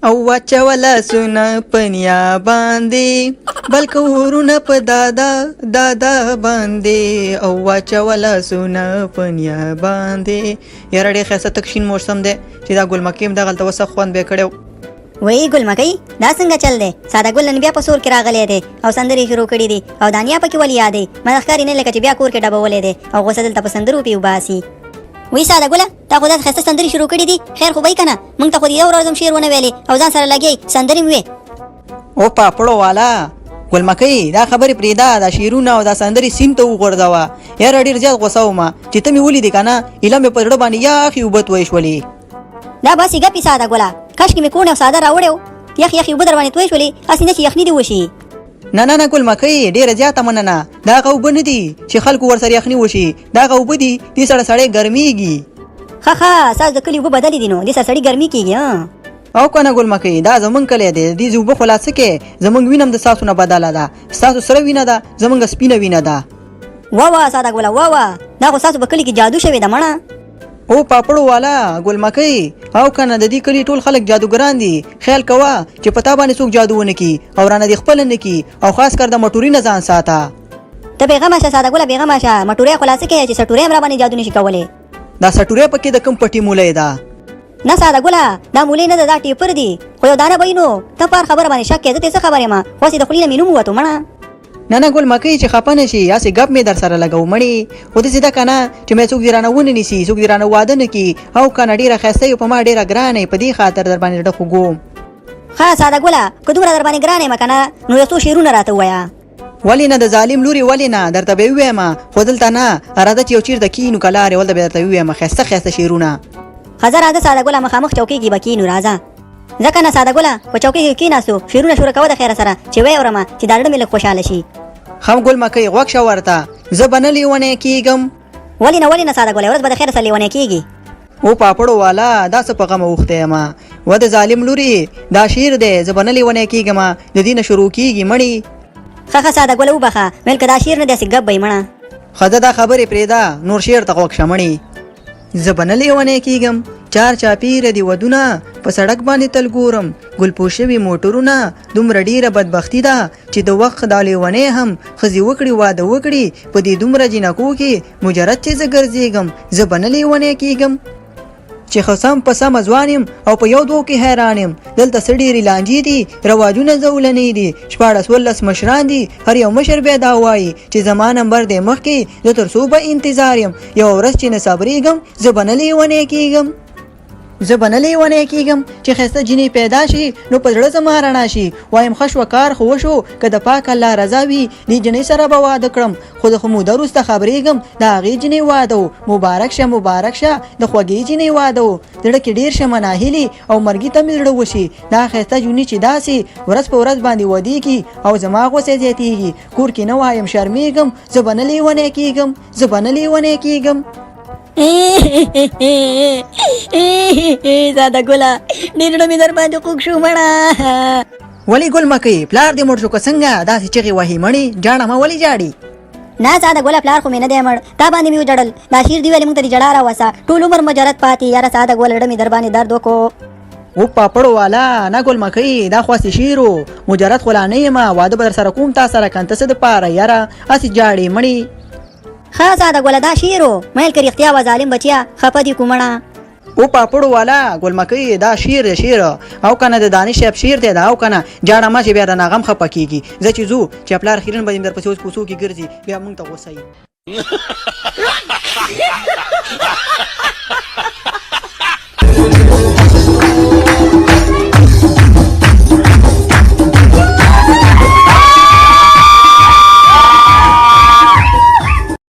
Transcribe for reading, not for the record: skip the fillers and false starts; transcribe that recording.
او واچوله سونه پنیا باندې بلکې ورونه په دادا باندې او واچوله سونه پنیا باندې یاره ډېر ښایسته تکشین موسم دی چې دا ګل مکۍ هم دغلته وسه خوند به یې کړی وای ګل مکۍ دا څنګه چل دی ساده ګل نن بیا په سور کې راغلی دی او سندرې شروع کړي دي او دانیا پکې ولې یادې ما ښکاري نه لکه چې بیا کور کې ډبولی دی او غوسه دلته په سندرو پې وباسي وی ساده ګله تا خو داسې ښایسته سندرې شروع کړي دي خیر خو به یې که نه موږ ته خو د یو ورځ هم شعر ونه ویلې او ځان سره لګیئ سندرې مې وې او پاپړو والا ګل مکۍ دا خبرې پرېږده دا شعرونه او دا سندرې سیند ته وغورځوه یاره ډېر زیات غوسه ومه چې ته مې ولیدې که نه ایله مې په زړه باندې یخې اوبه توی شولې دا باسي ګپې ساده ګله کاشکې مې کوڼ او ساده راوړی و یخې اوبه در باندې توی شولې هسې نه چې یخني دې وشي نه ګل مکۍ ډېره زیاته مننه دا هغه اوبه نه دي چې خلکو ورسره یخني وشي دا هغه اوبه دي دې سره سړی ګرمیږي ښه ستاسو د کلي اوبه بدلې دي نو دې سره سړي ګرمي کېږي او که نه ګل مکۍ دا زمونږ کلی دی دې اوبه خو لا څه کې زمونږ وینه هم د ستاسو نه بدله ده ستاسو سره وینه ده زمونږ سپینه وینه ده وا ساده ګله وا دا خو ستاسو په کلي کې جادو شوې ده مړه او پاپړو والا ګل مکۍ او که نه د دې کلي ټول خلک جادوګران دي خیال کوه چې په تا باندې څوک جادو ونه کي او رانه دې خپله نه کي او خاص کر د مټوري نه ځان ساته ته بېغمه شه ساده ګله بېغمه شه مټوری خو لا څه کوې چې سټوری هم را باندې جادو نشي کولی دا سټوری پکې د کوم پټي مولی ده نه ساده ګله دا مولی نه ده دا ټیپر دي خو یو دانه به نو ته په هر خبره باندې شک کوې زه ترې څه خبر یم خو هسې د خولې نه مې نوم ووتو مړه نه ګل مکۍ چې خفه نه شي هسې ګپ مې در سره لګو مړې خو داسې ده که نه چې مې څوک دې رانه ونه نیسي څوک دې رانه واده نه کي او که نه ډېره ښایسته یو په ما ډېره ګرانه په دې خاطر در باندې زړه خوږوم ښه ساده ګله که دومره در باندې ګرانه یم که نه نو یو څو شعرونه راته ووایه ولې نه د ظالم لورې ولې نه درته به ووایم خو دلته نه راځه چې یو چېرته کینو که لارې ولته به درته ووایم ښایسته شعرونه ښه زه راځه ساده ګله مخامخ چوکۍ کې به کینو راځه ځکه نه ساده ګله په چوکۍ کې کېناستو شعرونه شروع کوه د خیره سره چې ویې اورمه چې دا زړه مې لږ خوشحاله شي خم ګل مکۍ غوږ شه ورته زه به نه لیونی کېږم ولې نه ساده ګله ورځ به د خیره سره لیونی کېږي او پاپړو والا دا څه په غمه اوښتی یم و د ظالم لورې دا شعر دی زه به نه لیونی کېږم د دې نه شروع کېږي مړې ښه ساده ګله وبخه ویل که دا شعر نه دی هسې ګپ به یې مړه ښه دا خبرې پرېږده نور شعر ته غوږ شه مړې زه به نه لیونی کېږم چار چاپیره دي ودونه په سړک باندې تل ګورم ګل پوشوي موټرونه دومره ډیره بدبختي ده چې د وخت دا لیونی هم ښځې وکړي واده وکړي په دې دومره جنکو کې مجرد چې زه ګرځېږم زه به نه لیونی کېږم چې خصم په سمه ځوان یم او په یو دوه کې حیران یم دلته څه ډېرې لانجې دي رواجونه زولنې دي 14 مشران دي هر یو مشر بیا دا وایي چې زما نمبر دی مخکې زه تر څو به انتظار یم یوه ورځ چې نه صبرېږم زه به نه لیونی کېږم چې ښایسته جینۍ پیدا شي نو په زړه زما رڼا شي وایم ښه شوه کار خو وشو که د پاک الله رضا وي دې جینۍ سره به واده کړم خو د ښه موده وروسته خبرېږم د هغې جینۍ واده و مبارک شه د خوږې جینۍ واده و زړه کې ډېر شه ناهیلې او مرګي ته مې زړه وشي دا ښایسته جونې چې داسې ورځ په ورځ باندې ودېږي او زما غوسې زیاتېږي کور کې نه وایم شرمېږم زه به نه لیونی کېږم ساده ګله ډېر زړه مې در باندې خوږ شو مړه ولې ګل مکۍ پلار دې مړ شو که څنګه داسې چغې وهي مړې جاړه مه ولې جاړي نه ساده ګله پلار خو مې نه دی مړ تا باندې مې وجړل دا شعر دې ویلې موږ ته دې ژړا راوسه ټول عمر مجرد پاتې یاره ساده ګله زړه مې در باندې درد وکړو او پاپړو والا نه ګل مکۍ دا خو هسې شعر و مجرد خو لا نه یم واده به در سره کوم تا سره کنته څه دپاره یاره هسې جاړې مړې ښه ساده ګله دا شعر و میل که رښتیا وه ظالم بچیا خفه دي کومړه او پاپړو والا ګل مکۍ دا شعر او کنه د دانش صاحب شعر دی دا او کنه جاړه ما چې بیا رانه غم خفه کېږي زه چې ځو چې پلار خیرن به در پسې اوس کوڅو کې ګرځي بیا موږ ته غوسه